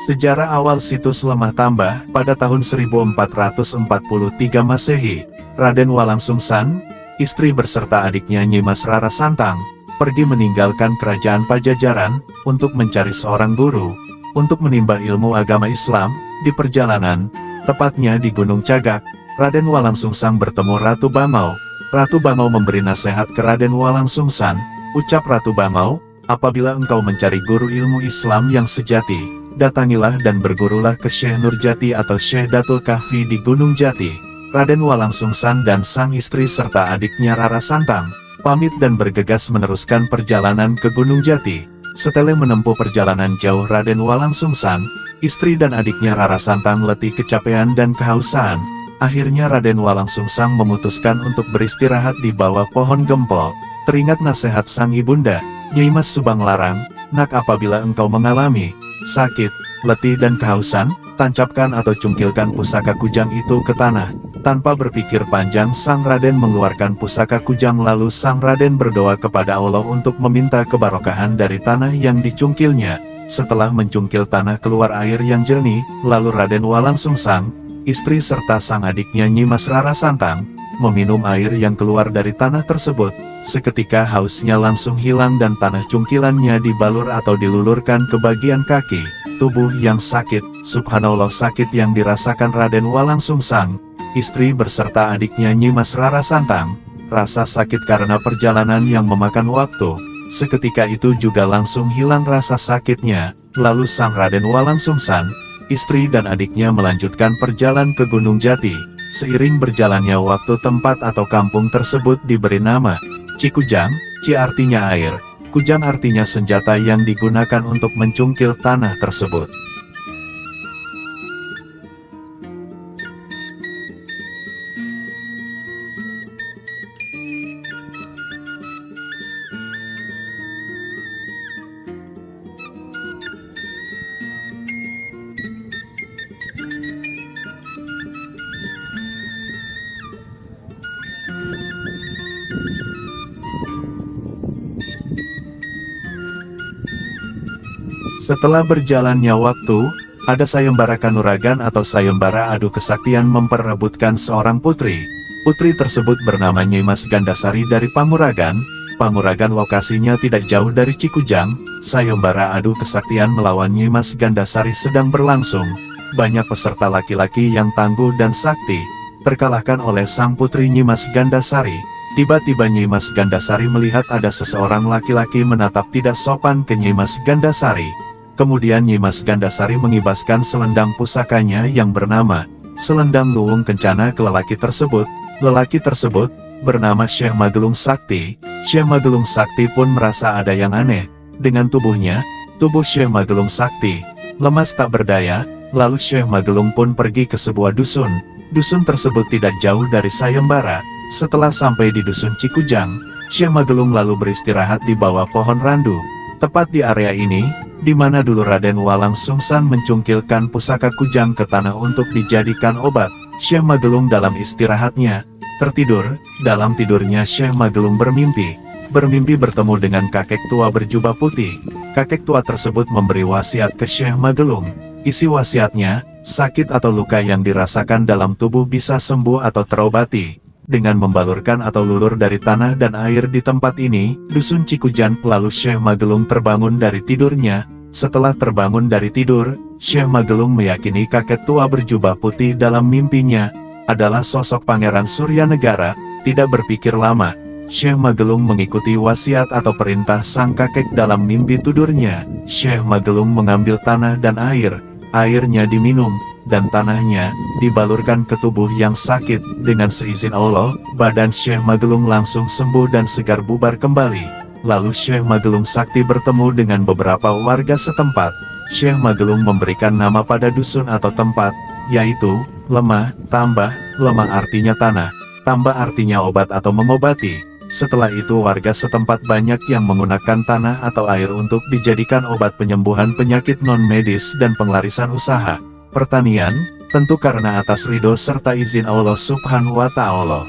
Sejarah awal situs Lemah Tambah. Pada tahun 1443 Masehi, Raden Walangsungsan, istri beserta adiknya Nyi Mas Rara Santang, pergi meninggalkan kerajaan Pajajaran, untuk mencari seorang guru, untuk menimba ilmu agama Islam. Di perjalanan, tepatnya di Gunung Cagak, Raden Walangsungsang bertemu Ratu Bangau. Ratu Bangau memberi nasihat ke Raden Walangsungsan. Ucap Ratu Bangau, apabila engkau mencari guru ilmu Islam yang sejati, datangilah dan bergurulah ke Syekh Nurjati atau Syekh Datul Kahfi di Gunung Jati. Raden Walangsungsan dan sang istri serta adiknya Rara Santang pamit dan bergegas meneruskan perjalanan ke Gunung Jati. Setelah menempuh perjalanan jauh, Raden Walangsungsan, istri dan adiknya Rara Santang letih, kecapean dan kehausan. Akhirnya Raden Walangsungsang memutuskan untuk beristirahat di bawah pohon gempol. Teringat nasihat sang ibunda, Nyai Mas Subang Larang, "Nak, apabila engkau mengalami sakit, letih dan kehausan, tancapkan atau cungkilkan pusaka kujang itu ke tanah." Tanpa berpikir panjang, sang Raden mengeluarkan pusaka kujang, lalu sang Raden berdoa kepada Allah untuk meminta kebarokahan dari tanah yang dicungkilnya. Setelah mencungkil tanah, keluar air yang jernih, lalu Raden Walangsungsang, istri serta sang adiknya Nyi Mas Rara Santang, meminum air yang keluar dari tanah tersebut. Seketika hausnya langsung hilang dan tanah cungkilannya dibalur atau dilulurkan ke bagian kaki, tubuh yang sakit. Subhanallah, sakit yang dirasakan Raden Walangsungsang, istri beserta adiknya Nyi Mas Rara Santang, rasa sakit karena perjalanan yang memakan waktu, seketika itu juga langsung hilang rasa sakitnya. Lalu sang Raden Walangsungsan, istri dan adiknya melanjutkan perjalanan ke Gunung Jati. Seiring berjalannya waktu, tempat atau kampung tersebut diberi nama Cikujang. Ci artinya air, kujang artinya senjata yang digunakan untuk mencungkil tanah tersebut. Setelah berjalannya waktu, ada sayembara kanuragan atau sayembara adu kesaktian memperebutkan seorang putri. Putri tersebut bernama Nyai Mas Gandasari dari Pamuragan. Pamuragan lokasinya tidak jauh dari Cikujang. Sayembara adu kesaktian melawan Nyai Mas Gandasari sedang berlangsung. Banyak peserta laki-laki yang tangguh dan sakti terkalahkan oleh sang putri Nyai Mas Gandasari. Tiba-tiba Nyai Mas Gandasari melihat ada seseorang laki-laki menatap tidak sopan ke Nyai Mas Gandasari. Kemudian Nyai Mas Gandasari mengibaskan selendang pusakanya yang bernama Selendang Luwung Kencana ke lelaki tersebut. Lelaki tersebut bernama Syekh Magelung Sakti. Syekh Magelung Sakti pun merasa ada yang aneh dengan tubuhnya. Tubuh Syekh Magelung Sakti lemas tak berdaya. Lalu Syekh Magelung pun pergi ke sebuah dusun. Dusun tersebut tidak jauh dari sayembara. Setelah sampai di dusun Cikujang, Syekh Magelung lalu beristirahat di bawah pohon randu. Tepat di area ini, di mana dulu Raden Walangsungsan mencungkilkan pusaka kujang ke tanah untuk dijadikan obat. Syekh Magelung dalam istirahatnya tertidur. Dalam tidurnya Syekh Magelung bermimpi bertemu dengan kakek tua berjubah putih. Kakek tua tersebut memberi wasiat ke Syekh Magelung. Isi wasiatnya, sakit atau luka yang dirasakan dalam tubuh bisa sembuh atau terobati dengan membalurkan atau lulur dari tanah dan air di tempat ini, dusun Cikujang. Lalu Syekh Magelung terbangun dari tidurnya. Setelah terbangun dari tidur, Syekh Magelung meyakini kakek tua berjubah putih dalam mimpinya adalah sosok Pangeran Suryanegara. Tidak berpikir lama, Syekh Magelung mengikuti wasiat atau perintah sang kakek dalam mimpi tidurnya. Syekh Magelung mengambil tanah dan air. Airnya diminum, dan tanahnya dibalurkan ke tubuh yang sakit. Dengan seizin Allah, badan Syekh Magelung langsung sembuh dan segar bubar kembali. Lalu Syekh Magelung Sakti bertemu dengan beberapa warga setempat. Syekh Magelung memberikan nama pada dusun atau tempat, yaitu Lemah Tambah. Lemah artinya tanah, tambah artinya obat atau mengobati. Setelah itu warga setempat banyak yang menggunakan tanah atau air untuk dijadikan obat penyembuhan penyakit non-medis dan penglarisan usaha pertanian, tentu karena atas ridho serta izin Allah Subhanahu wa Ta'ala.